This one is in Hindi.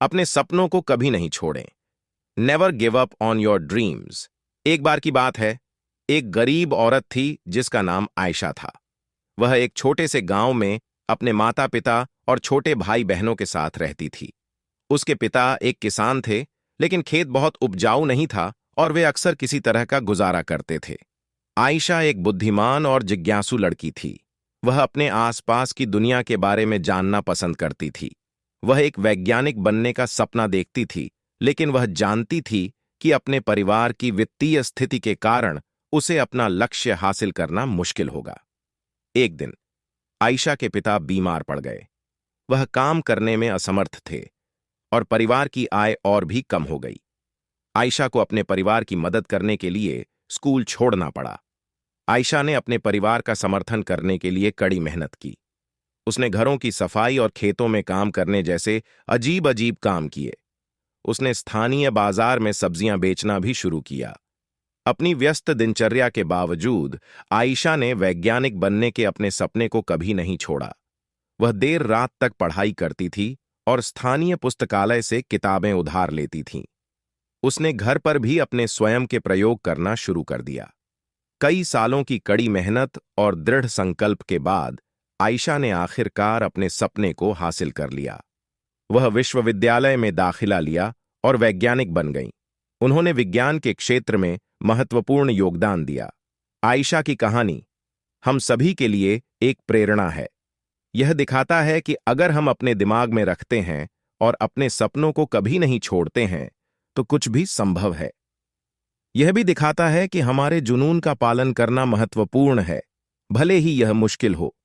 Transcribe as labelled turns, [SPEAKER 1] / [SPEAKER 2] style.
[SPEAKER 1] अपने सपनों को कभी नहीं छोड़ें। Never give up on your dreams. एक बार की बात है, एक गरीब औरत थी जिसका नाम आयशा था। वह एक छोटे से गांव में अपने माता पिता और छोटे भाई बहनों के साथ रहती थी। उसके पिता एक किसान थे, लेकिन खेत बहुत उपजाऊ नहीं था और वे अक्सर किसी तरह का गुजारा करते थे। आयशा एक बुद्धिमान और जिज्ञासु लड़की थी। वह अपने आसपास की दुनिया के बारे में जानना पसंद करती थी। वह एक वैज्ञानिक बनने का सपना देखती थी, लेकिन वह जानती थी कि अपने परिवार की वित्तीय स्थिति के कारण उसे अपना लक्ष्य हासिल करना मुश्किल होगा। एक दिन आयशा के पिता बीमार पड़ गए। वह काम करने में असमर्थ थे और परिवार की आय और भी कम हो गई। आयशा को अपने परिवार की मदद करने के लिए स्कूल छोड़ना पड़ा। आयशा ने अपने परिवार का समर्थन करने के लिए कड़ी मेहनत की। उसने घरों की सफाई और खेतों में काम करने जैसे अजीब अजीब काम किए। उसने स्थानीय बाजार में सब्जियां बेचना भी शुरू किया। अपनी व्यस्त दिनचर्या के बावजूद आयशा ने वैज्ञानिक बनने के अपने सपने को कभी नहीं छोड़ा। वह देर रात तक पढ़ाई करती थी और स्थानीय पुस्तकालय से किताबें उधार लेती थीं। उसने घर पर भी अपने स्वयं के प्रयोग करना शुरू कर दिया। कई सालों की कड़ी मेहनत और दृढ़ संकल्प के बाद आयशा ने आखिरकार अपने सपने को हासिल कर लिया। वह विश्वविद्यालय में दाखिला लिया और वैज्ञानिक बन गईं। उन्होंने विज्ञान के क्षेत्र में महत्वपूर्ण योगदान दिया। आयशा की कहानी हम सभी के लिए एक प्रेरणा है। यह दिखाता है कि अगर हम अपने दिमाग में रखते हैं और अपने सपनों को कभी नहीं छोड़ते हैं, तो कुछ भी संभव है। यह भी दिखाता है कि हमारे जुनून का पालन करना महत्वपूर्ण है, भले ही यह मुश्किल हो।